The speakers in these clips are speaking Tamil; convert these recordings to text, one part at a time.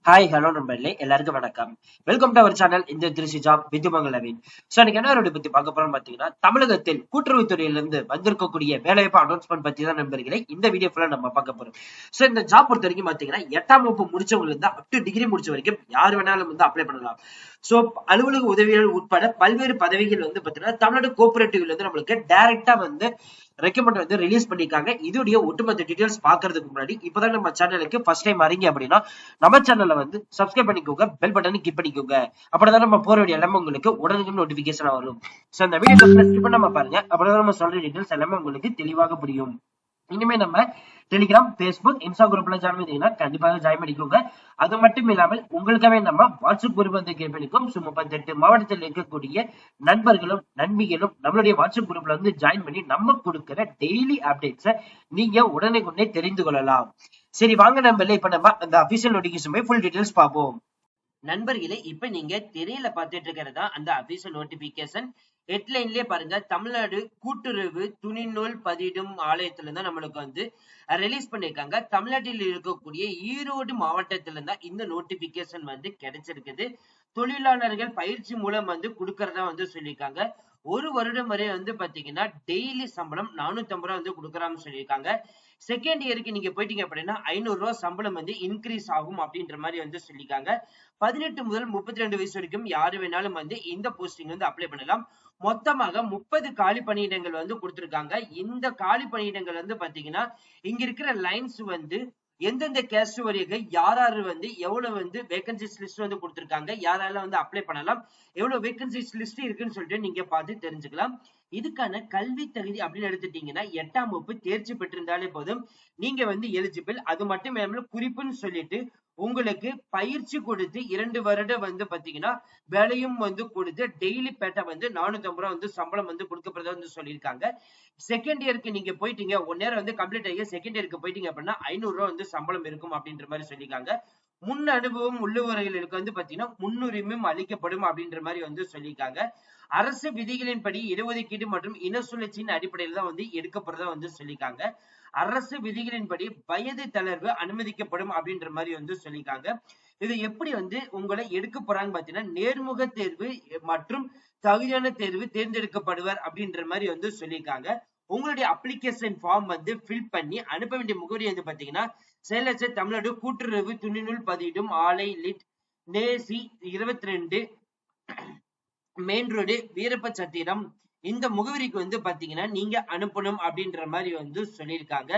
ஹாய் ஹலோ நண்பர்களே, எல்லாருக்கும் வணக்கம். வெல்கம் டு அவர் சேனல் இந்த திருச்சி ஜாப் வித் மங்களவின். சோ இன்னைக்கு என்ன ஒரு பத்தி பார்க்க போறோம் பாத்தீங்கன்னா, தமிழகத்தில் கூட்டுறவுத்துறையிலிருந்து வந்திருக்கக்கூடிய வேலைவாய்ப்பு அனௌன்ஸ்மெண்ட் பத்தி தான் நண்பர்களே இந்த வீடியோ ஃபுல்லா நம்ம பார்க்க போறோம். சோ இந்த ஜாப் பொறுத்த வரைக்கும் பாத்தீங்கன்னா 8ஆம் வகுப்பு முடிச்சவங்க இருந்தா அப் டு டிகிரி முடிச்ச வரைக்கும் யார் வேணாலும் வந்து அப்ளை பண்ணலாம். சோ அலுவலக உதவியாளர் உட்பட பல்வேறு பதவிகள் வந்து பாத்தீங்கன்னா தமிழ்நாடு கோஆபரேட்டிவ்ல இருந்து நம்மளுக்கு டைரக்டா வந்து ரெக்கமெண்ட் வந்து ரிலீஸ் பண்ணிருக்காங்க. இதோடைய ஒட்டுமொத்த டீடைல்ஸ் பாக்குறதுக்கு முன்னாடி இப்பதான் நம்ம சேனலுக்கு ஃபர்ஸ்ட் டைம் வரீங்க அப்படின்னா நம்ம சேனல்ல வந்து சப்ஸ்கிரைப் பண்ணிக்கோங்க, பெல் பட்டனை கிளிக் பண்ணிக்கோங்க. அப்பதான் நம்ம போற வீடியோ எல்லாமே உங்களுக்கு உடனே நோட்டிபிகேஷன் வரும். சோ இந்த வீடியோ ஸ்கிப் பண்ணாம பாருங்க, அப்பதான் நம்ம சொல்ற டீடைல்ஸ் எல்லாமே உங்களுக்கு தெளிவாக புரியும். இனிமே நம்ம டெலிகிராம், பேஸ்புக், இன்ஸ்டா குரூப்ல ஜாயின் பண்ணீங்கன்னா கண்டிப்பாக ஜாயின் பண்ணிக்கோங்க. அது மட்டும் இல்லாமல் உங்களுக்காகவே நம்ம வாட்ஸ்அப் குரூப் வந்து கிரியேட் பண்ணிக்கோம். 38 மாவட்டத்தில் இருக்கக்கூடிய நண்பர்களும் நண்பிகளும் நம்மளுடைய வாட்ஸ்அப் குரூப்ல வந்து ஜாயின் பண்ணி நம்ம கொடுக்கிற டெய்லி அப்டேட்ஸை நீங்க உடனே தெரிந்து கொள்ளலாம். சரி வாங்க நண்பர்களே, இப்ப நம்ம அந்த அபிஷியல் நோட்டிபிகேஷன் போய் ஃபுல் டீடைல்ஸ் பார்ப்போம். நண்பர்களே, இப்ப நீங்க திரையில பார்த்துட்டு இருக்கிறதா அந்த அபிஷியல் நோட்டிபிகேஷன். ஹெட்லைன்லயே பாருங்க, தமிழ்நாடு கூட்டுறவு துணிநூல் பதிடும் ஆலயத்துல தான் நம்மளுக்கு வந்து ரிலீஸ் பண்ணிருக்காங்க. தமிழ்நாட்டில் இருக்கக்கூடிய ஈரோடு மாவட்டத்துல தான் இந்த நோட்டிபிகேஷன் வந்து கிடைச்சிருக்குது. தொழிலாளர்கள் பயிற்சி மூலம் வந்து கொடுக்கறதா வந்து சொல்லியிருக்காங்க. ஒரு வருடம் வரை வந்து பாத்தீங்கன்னா டெய்லி சம்பளம் 450 ரூபாய் வந்து கொடுக்கறான்னு சொல்லியிருக்காங்க. செகண்ட் இயருக்கு நீங்க போயிட்டீங்க அப்படின்னா 500 ரூபாய் சம்பளம் வந்து இன்க்ரீஸ் ஆகும் அப்படின்ற மாதிரி வந்து சொல்லியிருக்காங்க. 18 முதல் 32 வயசு வரைக்கும் யாரு வேணாலும் வந்து இந்த போஸ்டிங் வந்து அப்ளை பண்ணலாம். மொத்தமாக 30 காலி பணியிடங்கள் வந்து கொடுத்திருக்காங்க. இந்த காலி பணியிடங்கள் வந்து பாத்தீங்கன்னா இங்க இருக்கிற லைன்ஸ் வந்து எந்தெந்த கேஸ்டவரிகள் யாராரு வந்து எவ்வளவு வந்து வேகன்சிஸ் லிஸ்ட் வந்து கொடுத்திருக்காங்க, யாரெல்லாம் வந்து அப்ளை பண்ணலாம், எவ்வளவு வேகன்சிஸ் லிஸ்ட் இருக்குன்னு சொல்லிட்டு நீங்க பார்த்து தெரிஞ்சுக்கலாம். இதுக்கான கல்வி தகுதி அப்படின்னு எடுத்துட்டீங்கன்னா 8ஆம் வகுப்பு தேர்ச்சி பெற்றிருந்தாலே போதும், நீங்க வந்து எலிஜிபிள். அது மட்டும் இல்லாமல் குறிப்புன்னு சொல்லிட்டு உங்களுக்கு பயிற்சி கொடுத்து 2 வருடம் வந்து பாத்தீங்கன்னா வேலையும் வந்து கொடுத்து டெய்லி பேட்டா வந்து 450 ரூபாய் வந்து சம்பளம் வந்து கொடுக்கப்படுறதா வந்து சொல்லியிருக்காங்க. செகண்ட் இயருக்கு நீங்க போயிட்டீங்க, 1 இயர் வந்து கம்ப்ளீட் ஆகி செகண்ட் இயருக்கு போயிட்டீங்க அப்படின்னா 500 ரூபாய் வந்து சம்பளம் இருக்கும் அப்படின்ற மாதிரி சொல்லியிருக்காங்க. முன் அனுபவம் உள்ளவர்களுக்கு வந்து பாத்தீங்கன்னா முன்னுரிமையும் அளிக்கப்படும் அப்படின்ற மாதிரி வந்து சொல்லியிருக்காங்க. அரசு விதிகளின்படி இடஒதுக்கீடு மற்றும் இன சுழற்சியின் அடிப்படையில் தான் வந்து எடுக்கப்படுறதா வந்து சொல்லியிருக்காங்க. அரசு விதிகளின்படி வயது தளர்வு அனுமதிக்கப்படும் அப்படின்ற மாதிரி வந்து சொல்லியிருக்காங்க. இது எப்படி வந்து உங்களை எடுக்க போறாங்க பாத்தீங்கன்னா நேர்முக தேர்வு மற்றும் தகுதியான தேர்வு தேர்ந்தெடுக்கப்படுவர் அப்படின்ற மாதிரி வந்து சொல்லியிருக்காங்க. உங்களுடைய அப்ளிகேஷன் ஃபார்ம் வந்து ஃபில் பண்ணி அனுப்ப வேண்டிய முகவரி வந்து பாத்தீங்கன்னா செயலர் தமிழ்நாடு கூட்டுறவு துணிநூல் பதிடும் ஆலை லிட் நேசி 22 மெயின் ரோடு வீரப்பச்சத்திரம் இந்த முகவரிக்கு வந்து பாத்தீங்கன்னா நீங்க அனுப்பணும் அப்படின்ற மாதிரி வந்து சொல்லியிருக்காங்க.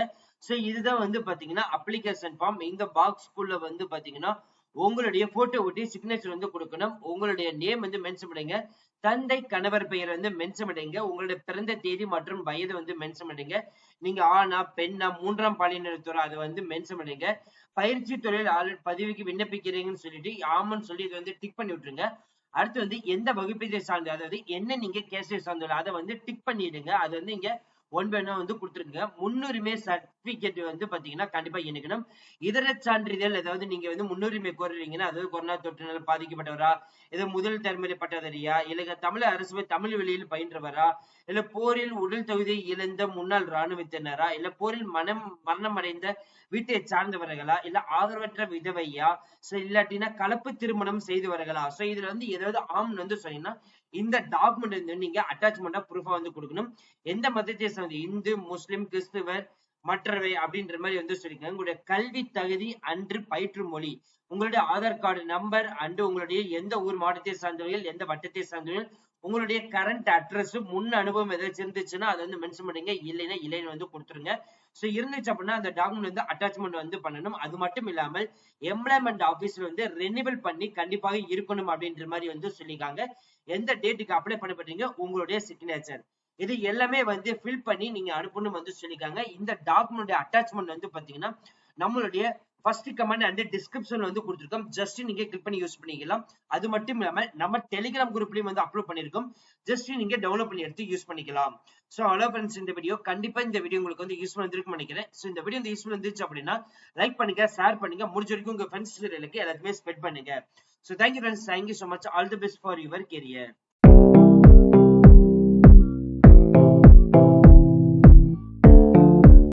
சோ இதுதான் வந்து பாத்தீங்கன்னா அப்ளிகேஷன் ஃபார்ம். இந்த பாக்ஸ்க்குள்ள வந்து பாத்தீங்கன்னா உங்களுடைய போட்டோ ஒட்டி சிக்னேச்சர் வந்து கொடுக்கணும். உங்களுடைய நேம் வந்து மென்ஷன் பண்ணுங்க, தந்தை கணவர் பெயர் வந்து மென்ஷன் பண்ணுங்க, உங்களுடைய பிறந்த தேதி மற்றும் வயது வந்து மென்ஷன் பண்ணுங்க, நீங்க ஆணா பெண்ணா 3ஆம் பாலினத்தோர் அதை வந்து மென்ஷன் பண்ணுங்க. பயிற்சி தொழில் பதிவுக்கு விண்ணப்பிக்கிறீங்கன்னு சொல்லிட்டு ஆமான்னு சொல்லி இதை வந்து டிக் பண்ணி விட்டுருங்க. அடுத்து வந்து எந்த வகுப்பை சார்ந்து, அதாவது என்ன நீங்க கேஸ்டை சார்ந்துள்ள அதை வந்து டிக் பண்ணிடுங்க. அது வந்து இங்க ஒன்பது வந்து கொடுத்துருங்க. முன்னுரிமை சர்டிபிகேட் வந்து பாத்தீங்கன்னா கண்டிப்பா இணைக்கணும். இதர சான்றிதழ், அதாவது நீங்க வந்து முன்னுரிமை கோருறீங்கன்னா, அதாவது கொரோனா தொற்றினால் பாதிக்கப்பட்டவரா, இது முதல் தலைமுறை பட்டதாரியா, இல்ல தமிழ் அரசு தமிழ் வழியில் பயின்றவரா, இல்ல போரில் உடல் தகுதியை இழந்த முன்னாள் ராணுவத்தினரா, இல்ல போரில் மரணம் அடைந்த வீட்டை சார்ந்தவர்களா, இல்ல ஆதரவற்ற விதவையா, இல்லாட்டினா கலப்பு திருமணம் செய்தவர்களா. சோ இதுல வந்து ஏதாவது ஆம் வந்து சொன்னீங்கன்னா இந்த டாக்குமெண்ட் வந்து நீங்க அட்டாச்மெண்டா ப்ரூஃபா வந்து கொடுக்கணும். எந்த மதத்தை சார்ந்த இந்து, முஸ்லிம், கிறிஸ்துவர் மற்றவை அப்படின்ற மாதிரி வந்து சொல்லிருக்காங்க. உங்களுடைய கல்வி தகுதி அன்று பயிற்று மொழி, உங்களுடைய ஆதார் கார்டு நம்பர் அன்று உங்களுடைய எந்த ஊர் மாவட்டத்தை சார்ந்தவர்கள், எந்த வட்டத்தை சார்ந்தவர்கள், உங்களுடைய கரண்ட் அட்ரஸ், முன் அனுபவம் ஏதாச்சும் இருந்துச்சுன்னா அதை வந்து மென்ஷன் பண்ணுங்க, இல்லைன்னா இல்லைன்னு வந்து கொடுத்துருங்க. சோ இருந்துச்சு அப்படின்னா அந்த டாக்குமெண்ட் வந்து அட்டாச்மெண்ட் வந்து பண்ணணும். அது மட்டும் இல்லாமல் எம்ப்ளாய்மெண்ட் ஆபீஸ்ல வந்து ரெனிவல் பண்ணி கண்டிப்பாக இருக்கணும் அப்படின்ற மாதிரி வந்து சொல்லியிருக்காங்க. எந்த டேட்டுக்கு அப்ளை பண்ண பண்றீங்க, உங்களுடைய சிக்னேச்சர், இது எல்லாமே வந்து ஃபில் பண்ணி நீங்க அனுப்பணும் வந்து சொல்லியிருக்காங்க. இந்த டாக்குமெண்ட் அட்டாச்மெண்ட் வந்து பாத்தீங்கன்னா நம்மளுடைய ஃபர்ஸ்ட் கமெண்ட் அண்ட் டிஸ்கிரிப்ஷன் வந்து கொடுத்துருக்கோம். ஜஸ்ட் நீங்க கிளிக் பண்ணி யூஸ் பண்ணிக்கலாம். அது மட்டும் இல்லாம நம்ம டெலிகிராம் குரூப்லயும் வந்து அப்லோட் பண்ணிருக்கோம். ஜஸ்ட் நீங்க டவுன்லோட் பண்ணி எடுத்து யூஸ் பண்ணிக்கலாம். சோ ஹலோ ஃப்ரெண்ட்ஸ், இந்த வீடியோ கண்டிப்பா இந்த வீடியோ உங்களுக்கு வந்து யூஸ்ஃபுல் இருந்திருக்கும் நினைக்கிறேன். சோ இந்த வீடியோ வந்து யூஸ்ஃபுல் இருந்துச்சு அப்படின்னா லைக் பண்ணுங்க, ஷேர் பண்ணுங்க, முடிஞ்ச வரைக்கும் உங்க ஃப்ரெண்ட்ஸ் எல்லாத்துக்குமே ஸ்ப்ரெட் பண்ணுங்க. So thank you friends, thank you so much, all the best for your career.